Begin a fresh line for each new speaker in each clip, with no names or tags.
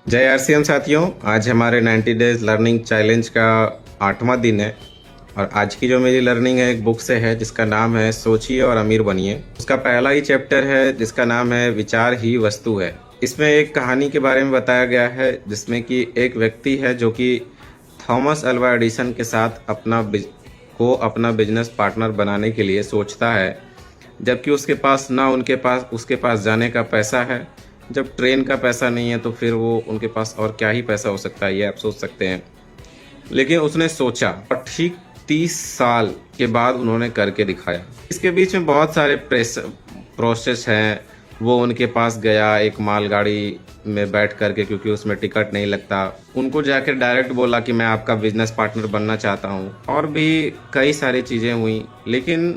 जय आरसीएम साथियों। आज हमारे 90 डेज लर्निंग चैलेंज का 8वां दिन है और आज की जो मेरी लर्निंग है एक बुक से है जिसका नाम है सोचिए और अमीर बनिए। उसका पहला ही चैप्टर है जिसका नाम है विचार ही वस्तु है। इसमें एक कहानी के बारे में बताया गया है जिसमें कि एक व्यक्ति है जो कि थॉमस अल्वा एडिसन के साथ अपना बिजनेस पार्टनर बनाने के लिए सोचता है, जबकि उसके पास जाने का पैसा है। जब ट्रेन का पैसा नहीं है तो फिर वो उनके पास और क्या ही पैसा हो सकता है, ये आप सोच सकते हैं। लेकिन उसने सोचा और ठीक 30 साल के बाद उन्होंने करके दिखाया। इसके बीच में बहुत सारे प्रोसेस हैं। वो उनके पास गया एक मालगाड़ी में बैठ करके, क्योंकि उसमें टिकट नहीं लगता। उनको जाकर डायरेक्ट बोला कि मैं आपका बिजनेस पार्टनर बनना चाहता हूँ, और भी कई सारी चीज़ें हुई। लेकिन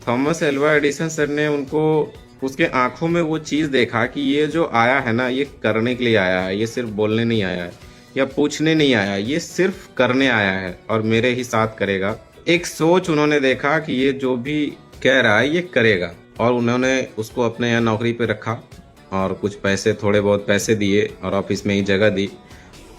थॉमस एल्वा एडिसन सर ने उनको उसके आंखों में वो चीज़ देखा कि ये जो आया है ना, ये करने के लिए आया है, ये सिर्फ बोलने नहीं आया है या पूछने नहीं आया है, ये सिर्फ करने आया है और मेरे ही साथ करेगा। एक सोच उन्होंने देखा कि ये जो भी कह रहा है ये करेगा, और उन्होंने उसको अपने यहाँ नौकरी पे रखा और कुछ पैसे, थोड़े बहुत पैसे दिए और ऑफिस में ही जगह दी,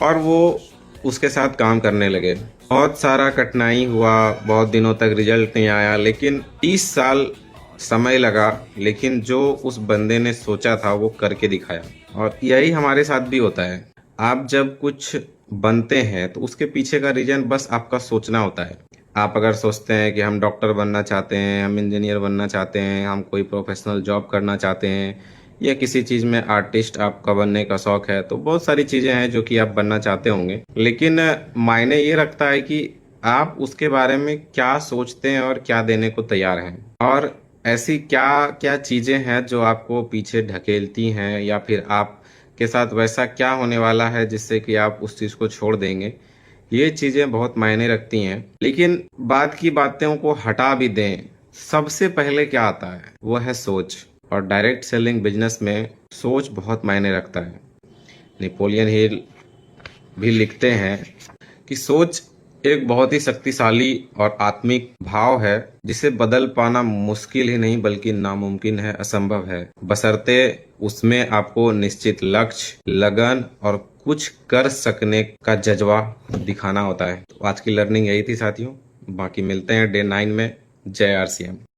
और वो उसके साथ काम करने लगे। बहुत सारा कठिनाई हुआ, बहुत दिनों तक रिजल्ट नहीं आया, लेकिन 30 साल समय लगा। लेकिन जो उस बंदे ने सोचा था वो करके दिखाया। और यही हमारे साथ भी होता है। आप जब कुछ बनते हैं तो उसके पीछे का रीजन बस आपका सोचना होता है। आप अगर सोचते हैं कि हम डॉक्टर बनना चाहते हैं, हम इंजीनियर बनना चाहते हैं, हम कोई प्रोफेशनल जॉब करना चाहते हैं, या किसी चीज़ में आर्टिस्ट आपका बनने का शौक है, तो बहुत सारी चीज़ें हैं जो कि आप बनना चाहते होंगे। लेकिन मायने ये रखता है कि आप उसके बारे में क्या सोचते हैं और क्या देने को तैयार हैं, और ऐसी क्या क्या चीज़ें हैं जो आपको पीछे ढकेलती हैं, या फिर आप के साथ वैसा क्या होने वाला है जिससे कि आप उस चीज़ को छोड़ देंगे। ये चीज़ें बहुत मायने रखती हैं। लेकिन बात की बातों को हटा भी दें, सबसे पहले क्या आता है वो है सोच। और डायरेक्ट सेलिंग बिजनेस में सोच बहुत मायने रखता है। नेपोलियन हिल भी लिखते हैं कि सोच एक बहुत ही शक्तिशाली और आत्मिक भाव है जिसे बदल पाना मुश्किल ही नहीं बल्कि नामुमकिन है, असंभव है, बशर्ते उसमें आपको निश्चित लक्ष्य, लगन और कुछ कर सकने का जज्बा दिखाना होता है। तो आज की लर्निंग यही थी साथियों। बाकी मिलते हैं डे 9 में। जय आरसीएम।